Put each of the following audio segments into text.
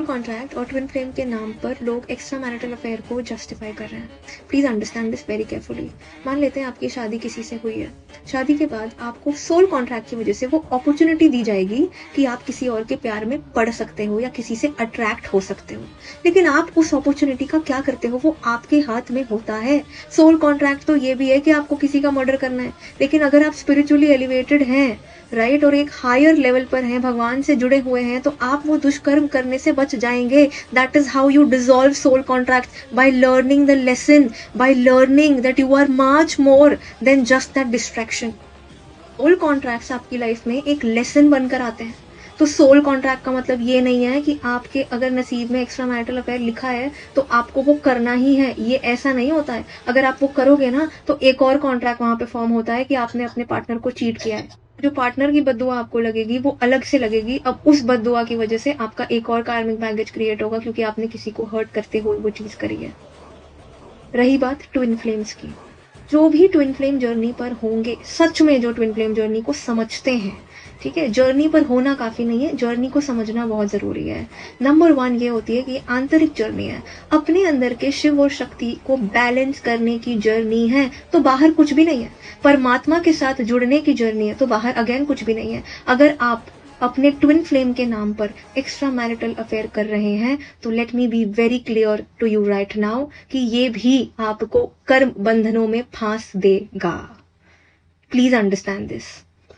Contract और twin flame के नाम पर लोग एक्स्ट्रा मैरिटल अफेयर को जस्टिफाई कर रहे हैं। Please understand this very carefully. मान लेते हैं आपकी शादी किसी से हुई है। शादी के बाद आपको सोल कॉन्ट्रैक्ट की वजह से वो अपॉर्चुनिटी दी जाएगी कि आप किसी और के प्यार में पड़ सकते हो या किसी से अट्रैक्ट हो सकते हो, लेकिन आप उस अपॉर्चुनिटी का क्या करते हो वो आपके हाथ में होता है। सोल कॉन्ट्रैक्ट तो ये भी है कि आपको किसी का मर्डर करना है, लेकिन अगर आप स्पिरिचुअली एलिवेटेड हैं, राइट, और एक हायर लेवल पर हैं, भगवान से जुड़े हुए हैं, तो आप वो दुष्कर्म करने से बच जाएंगे। That is how you dissolve soul contract, by learning the lesson, by learning that you are much more than just that distraction. Soul contracts आपकी लाइफ में एक लेसन बनकर आते हैं। तो सोल कॉन्ट्रैक्ट का मतलब ये नहीं है कि आपके अगर नसीब में एक्स्ट्रा मैरिटल अफेयर लिखा है तो आपको वो करना ही है, ये ऐसा नहीं होता है। अगर आप वो करोगे ना तो एक और कॉन्ट्रैक्ट वहां पे फॉर्म होता है कि आपने अपने पार्टनर को चीट किया है। जो पार्टनर की बद्दुआ आपको लगेगी वो अलग से लगेगी। अब उस बद्दुआ की वजह से आपका एक और कार्मिक बैगेज क्रिएट होगा, क्योंकि आपने किसी को हर्ट करते हुए वो चीज करी है। रही बात ट्विन फ्लेम्स की, जो भी ट्विन फ्लेम जर्नी पर होंगे, सच में जो ट्विन फ्लेम जर्नी को समझते हैं, ठीक है, जर्नी पर होना काफी नहीं है, जर्नी को समझना बहुत जरूरी है। नंबर 1 ये होती है कि ये आंतरिक जर्नी है, अपने अंदर के शिव और शक्ति को बैलेंस करने की जर्नी है, तो बाहर कुछ भी नहीं है। परमात्मा के साथ जुड़ने की जर्नी है, तो बाहर अगेन कुछ भी नहीं है। अगर आप अपने ट्विन फ्लेम के नाम पर एक्स्ट्रा मैरिटल अफेयर कर रहे हैं तो let me be very clear to you right now कि ये भी आपको कर्म बंधनों में फांस देगा। Please understand this.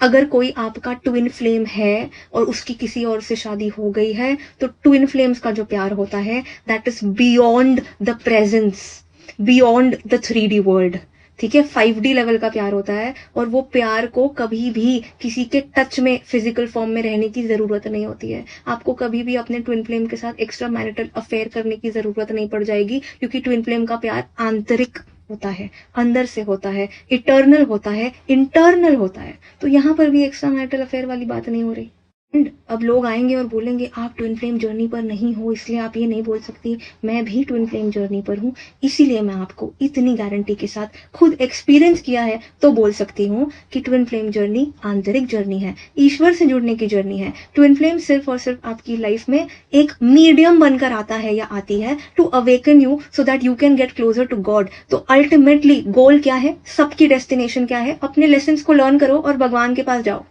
अगर कोई आपका ट्विन फ्लेम है और उसकी किसी और से शादी हो गई है, तो ट्विन फ्लेम्स का जो प्यार होता है that is beyond the presence, beyond the 3D world, ठीक है, 5D लेवल का प्यार होता है। और वो प्यार को कभी भी किसी के टच में फिजिकल फॉर्म में रहने की जरूरत नहीं होती है। आपको कभी भी अपने ट्विन फ्लेम के साथ एक्स्ट्रा मैरिटल अफेयर करने की जरूरत नहीं पड़ जाएगी, क्योंकि ट्विन फ्लेम का प्यार आंतरिक होता है, अंदर से होता है, इटर्नल होता है, इंटरनल होता है। तो यहाँ पर भी एक्स्ट्रा मैरिटल अफेयर वाली बात नहीं हो रही। अब लोग आएंगे और बोलेंगे आप ट्विन फ्लेम जर्नी पर नहीं हो इसलिए आप ये नहीं बोल सकती। मैं भी ट्विन फ्लेम जर्नी पर हूँ, इसीलिए मैं आपको इतनी गारंटी के साथ खुद एक्सपीरियंस किया है तो बोल सकती हूँ कि ट्विन फ्लेम जर्नी आंतरिक जर्नी है, ईश्वर से जुड़ने की जर्नी है। ट्विन फ्लेम सिर्फ और सिर्फ आपकी लाइफ में एक मीडियम बनकर आता है या आती है to awaken you so that you can get closer to God. तो अल्टीमेटली गोल क्या है, सबकी डेस्टिनेशन क्या है, अपने लेसन को लर्न करो और भगवान के पास जाओ,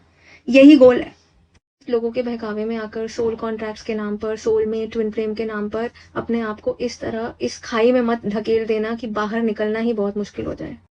यही गोल है। लोगों के बहकावे में आकर सोल कॉन्ट्रैक्ट्स के नाम पर, सोल में ट्विन फ्लेम के नाम पर अपने आप को इस तरह इस खाई में मत ढकेल देना कि बाहर निकलना ही बहुत मुश्किल हो जाए।